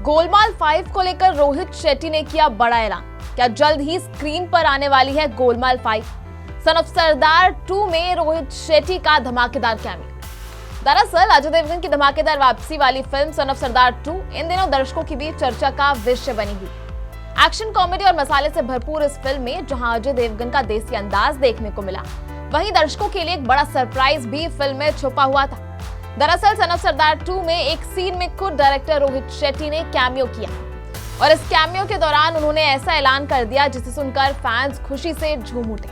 गोलमाल 5 को लेकर रोहित शेट्टी ने किया बड़ा ऐलान। क्या जल्द ही स्क्रीन पर आने वाली है गोलमाल 5? सन ऑफ सरदार 2 में रोहित शेट्टी का धमाकेदार कैमियो। दरअसल अजय देवगन की धमाकेदार वापसी वाली फिल्म सन ऑफ सरदार 2 इन दिनों दर्शकों के बीच चर्चा का विषय बनी हुई। एक्शन, कॉमेडी और मसाले से भरपूर इस फिल्म में जहां अजय देवगन का देसी अंदाज देखने को मिला, वहीं दर्शकों के लिए एक बड़ा सरप्राइज भी फिल्म में छुपा हुआ था। दरअसल सन ऑफ सरदार 2 में एक सीन में खुद डायरेक्टर रोहित शेट्टी ने कैमियो किया और इस कैमियो के दौरान उन्होंने ऐसा ऐलान कर दिया जिसे सुनकर फैंस खुशी से झूम उठे।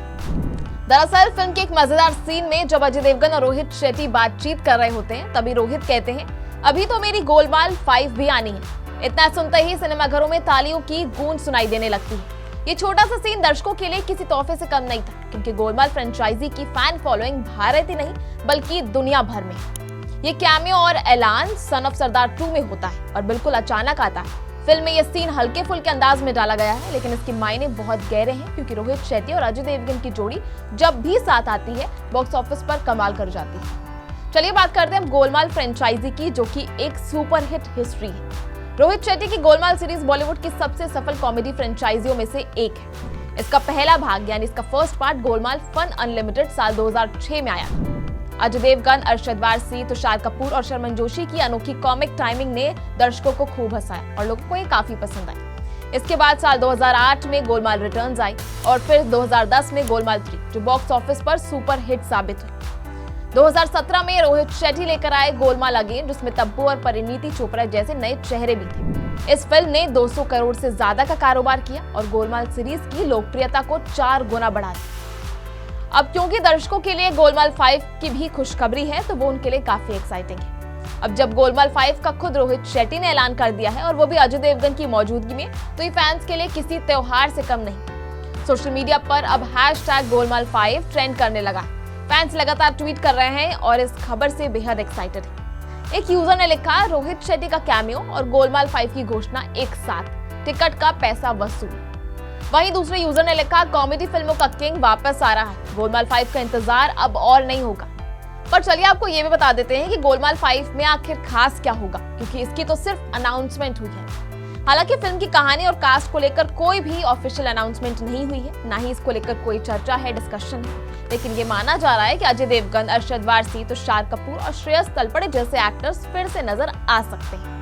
दरअसल फिल्म के एक मजेदार सीन में जब अजय देवगन और रोहित शेट्टी बातचीत कर रहे होते हैं, तभी रोहित कहते हैं, अभी तो मेरी गोलमाल 5 भी आनी है। इतना सुनते ही सिनेमाघरों में तालियों की गूंज सुनाई देने लगती है। ये छोटा सा सीन दर्शकों के लिए किसी तोहफे से कम नहीं था, क्योंकि गोलमाल फ्रेंचाइजी की फैन फॉलोइंग भारत ही नहीं बल्कि दुनिया भर में। ये कैमियो और ऐलान सन ऑफ सरदार 2 में होता है और बिल्कुल अचानक आता है। फिल्म में ये सीन हल्के फुल्के अंदाज में डाला गया है, लेकिन इसके मायने बहुत गहरे हैं, क्योंकि रोहित शेट्टी और अजय देवगन की जोड़ी जब भी साथ आती है बॉक्स ऑफिस पर कमाल कर जाती है। चलिए बात करते हैं गोलमाल फ्रेंचाइजी की, जो कि एक सुपरहिट हिस्ट्री है। रोहित शेट्टी की गोलमाल सीरीज बॉलीवुड की सबसे सफल कॉमेडी फ्रेंचाइजियों में से एक है। इसका पहला भाग यानी इसका first part Golmaal fun unlimited साल 2006 में आया था। अजय देवगन, अरशद वारसी, तुषार कपूर और शर्मन जोशी की अनोखी कॉमिक टाइमिंग ने दर्शकों को खूब हंसाया और लोगों को ये काफी पसंद आई। इसके बाद साल 2008 में गोलमाल रिटर्न्स आई और फिर 2010 में गोलमाल 3, जो बॉक्स ऑफिस पर सुपर हिट साबित हुई। 2017 में रोहित शेट्टी लेकर आए गोलमाल अगेन, जिसमें तब्बू और परिणीति चोपड़ा जैसे नए चेहरे भी थे। इस फिल्म ने 200 करोड़ से ज्यादा का कारोबार किया और गोलमाल सीरीज की लोकप्रियता को 4 गुना बढ़ा दिया। अब क्योंकि दर्शकों के लिए गोलमाल 5 की भी खुशखबरी है, तो वो उनके लिए काफी एक्साइटिंग है। अब जब गोलमाल 5 का खुद रोहित शेट्टी ने ऐलान कर दिया है और वो भी अजय देवगन की मौजूदगी में, तो ये फैंस के लिए किसी त्योहार से कम नहीं। सोशल मीडिया पर अब #गोलमाल 5 ट्रेंड करने लगा है। फैंस लगातार ट्वीट कर रहे हैं और इस खबर से बेहद एक्साइटेड है। एक यूजर ने लिखा, रोहित शेट्टी का कैमियो और गोलमाल 5 की घोषणा एक साथ, टिकट का पैसा वसूल। वहीं दूसरे यूजर ने लिखा, कॉमेडी फिल्मों का किंग वापस आ रहा है, गोलमाल 5 का इंतजार अब और नहीं होगा। पर चलिए आपको ये भी बता देते हैं कि गोलमाल 5 में आखिर खास क्या होगा, क्योंकि इसकी तो सिर्फ अनाउंसमेंट हुई है। हालांकि फिल्म की कहानी और कास्ट को लेकर कोई भी ऑफिशियल अनाउंसमेंट नहीं हुई है, ना ही इसको लेकर कोई चर्चा है, डिस्कशन है। लेकिन ये माना जा रहा है कि अजय देवगन, अरशद वारसी, तुषार कपूर और श्रेयस तलपड़े जैसे एक्टर्स फिर से नजर आ सकते हैं।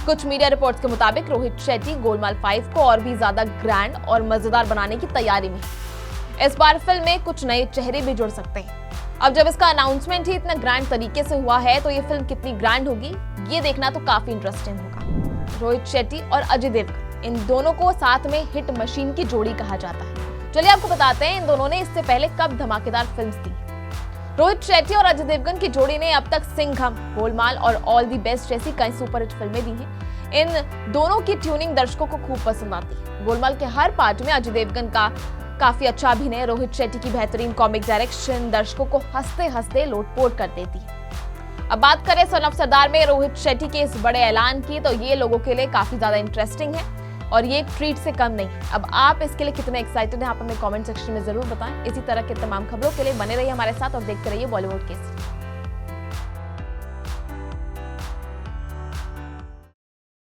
कुछ मीडिया रिपोर्ट्स के मुताबिक रोहित शेट्टी गोलमाल 5 को और भी ज्यादा ग्रैंड और मजेदार बनाने की तैयारी में है। इस बार फिल्म में कुछ नए चेहरे भी जुड़ सकते हैं। अब जब इसका अनाउंसमेंट ही इतना ग्रैंड तरीके से हुआ है, तो ये फिल्म कितनी ग्रैंड होगी ये देखना तो काफी इंटरेस्टिंग होगा। रोहित शेट्टी और अजय देवगन, इन दोनों को साथ में हिट मशीन की जोड़ी कहा जाता है। चलिए आपको बताते हैं इन दोनों ने इससे पहले कब धमाकेदार फिल्म्स दी। रोहित शेट्टी और अजय देवगन की जोड़ी ने अब तक सिंघम, गोलमाल और ऑल दी बेस्ट जैसी कई सुपरहिट फिल्में दी हैं। इन दोनों की ट्यूनिंग दर्शकों को खूब पसंद आती है। गोलमाल के हर पार्ट में अजय देवगन का काफी अच्छा अभिनय, रोहित शेट्टी की बेहतरीन कॉमिक डायरेक्शन दर्शकों को हंसते हंसते लोटपोट कर देती है। अब बात करें सन ऑफ सरदार में रोहित शेट्टी के इस बड़े ऐलान की, तो ये लोगों के लिए काफी ज्यादा इंटरेस्टिंग है और ये एक ट्रीट से कम नहीं है। अब आप इसके लिए कितने एक्साइटेड हैं, आप हमें कमेंट सेक्शन में जरूर बताएं। इसी तरह के तमाम खबरों के लिए बने रहिए हमारे साथ और देखते रहिए बॉलीवुड केसरी।